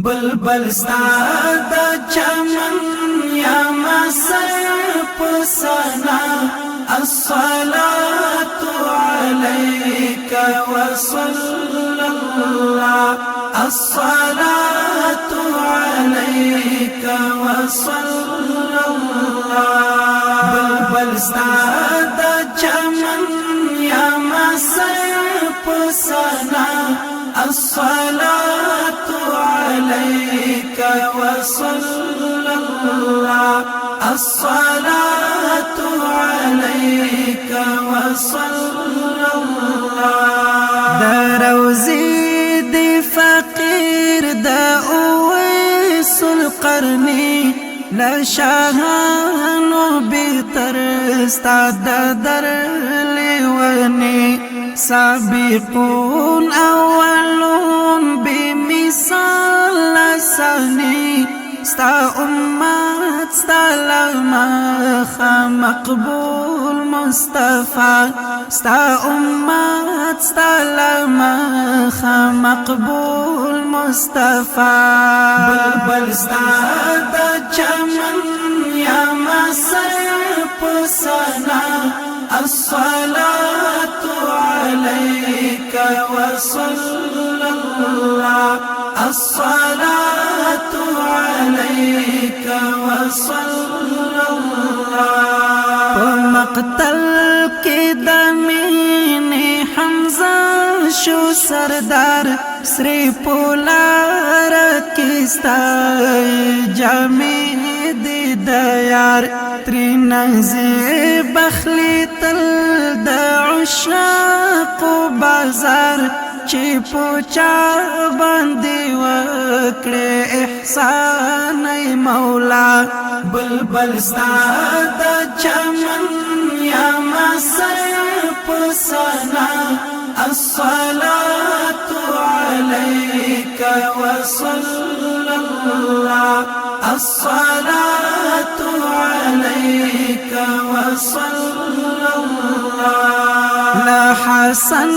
بلبل ستا دا چمن یا مسر پسنا الصلاة عليك وصلى الله الصلاة عليك وصلى الله بلبل ستا دا چمن یا مسر پسنا الصلاة عليك وصلى الله الصلاة عليك وصلى الله دا روزي دي فقير دا اويس القرني لا شاهانو بترستا دا در لوني سابقون اولون بمثال لساني ستا امت ستا لمخ مقبول مصطفى ستا امت ستا لمخ مقبول مصطفى بلبل ستا دا چمن یا مسر پسنا الصلاة عليك وصلى الله الصلاة عليك وصلى الله ومقتل كدميني حمزة شو سردار سري پولار کستای جامع دی دیار تری نغزی بخلی تل دا عشاق و بازار چی پوچا باندی وکڑی احسان ای مولا بلبل ستا دا چمن یا مسر پسنا الصلاة عليك وصلى الله الصلاة عليك وصلى الله لا حسن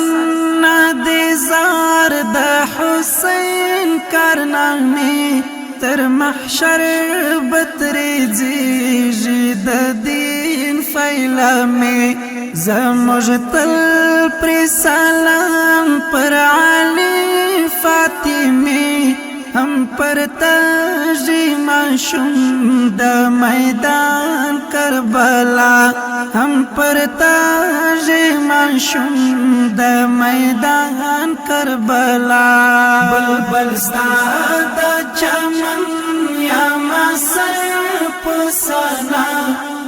دي زار دا حسين كرنامي تر محشر بتريزي جد دين فيلامي زمجتل پر سلام پر علی فاطمی ہم پر تاجی معشوم دا میدان کربلا ہم پر تاجی معشوم دا میدان کربلا بلبل ستا دا چمن یا مسر پسنا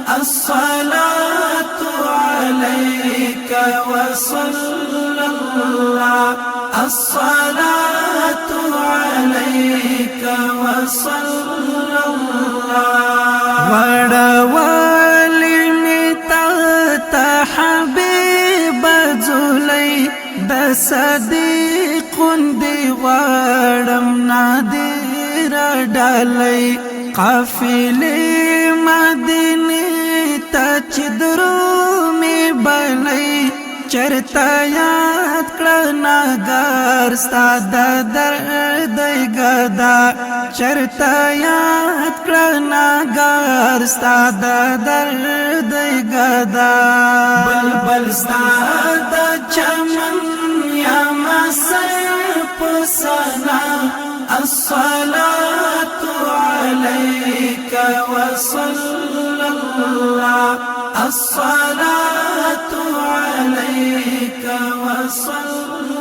الصلاة عليك وصلى الله الصلاة عليك وصلى الله وروالي متات حبيب زلي دا صديق دي وارم نادر دالي قافلي مديني تچدرو می بلی چرتا یاد کړه ګر ستا د درد گدا چرتا یاد کړه ګر ستا د درد گدا بلبل ستا د چمن یا مسر پسنا الصلاة عليك وصلى الله الصلاة عليك وصلى